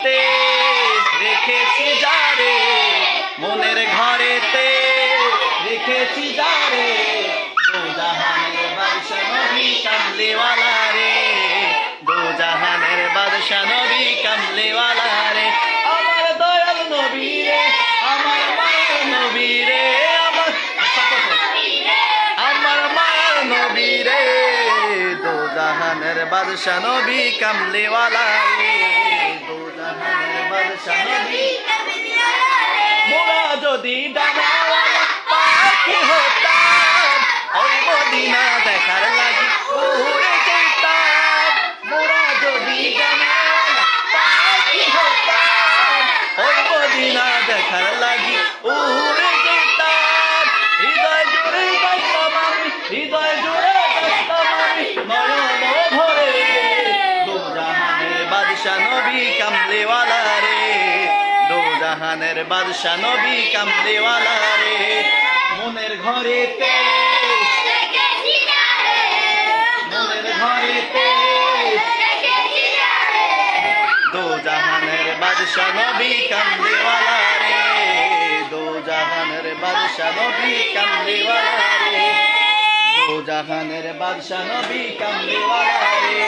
তে রেখেছি যারে, মনের ঘরেতে রেখেছি যারে, দো জাহানের বাদশা নবী কামলিওয়ালা রে, দো জাহানের বাদশা নবী কামলিওয়ালা রে। আমার দয়াল নবী রে, আমার মায়ার নবী রে, আমার মায়ার নবী রে, দো জাহানের বাদশা নবী কামলিওয়ালা রে, দো জাহানের বাদশা নবী। মোরা যদি ডানাওয়ালা পাখি হতাম, ওই মদিনা দেখার লাগি উড়ে যেতাম। মোরা যদি ডানাওয়ালা পাখি হতাম, ওই মদিনা দেখার লাগি উড়ে যেতাম। হৃদয় জুড়ে বাঁচতাম আমি, হৃদয় জুড়ে বাঁচতাম আমি, নয়ন ভরে, দো জাহানের বাদশা নবী কামলিওয়ালা রে, দো জাহানের বাদশা নবী কামলিওয়ালা রে। মনের ঘরেতে, মনের ঘরেতে, দো জাহানের বাদশা নবী কামলিওয়ালা রে, দো জাহানের বাদশা নবী কামলিওয়ালা রে, দো জাহানের বাদশা নবী কামলিওয়ালা রে।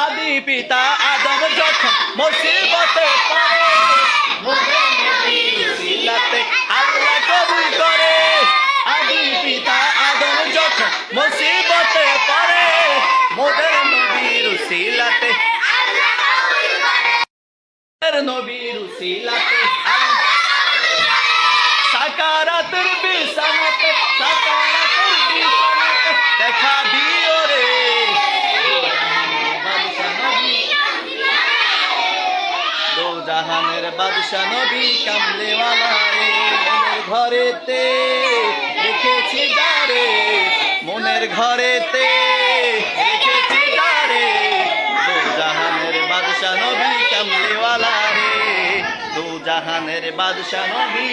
আদি পিতা আদম যখন মুসিবতে পড়ে, মোদের নবীর উসিলাতে আল্লাহ কবুল করে। আদি পিতা আদম যখন মুসিবতে পড়ে, মোদের নবীর উসিলাতে, নবীর উসিলাতে সাকারাতের বিছানাতে, সাকারাতের বিছানাতে দেখা দিও রে, দো জাহানের বাদশা নবী কামলিওয়ালা রে। মনের ঘরেতে রেখেছি যারে, মনের ঘরেতে রেখেছি যারে, দো জাহানের বাদশা নবী কামলিওয়ালা রে, দো জাহানের বাদশা নবী।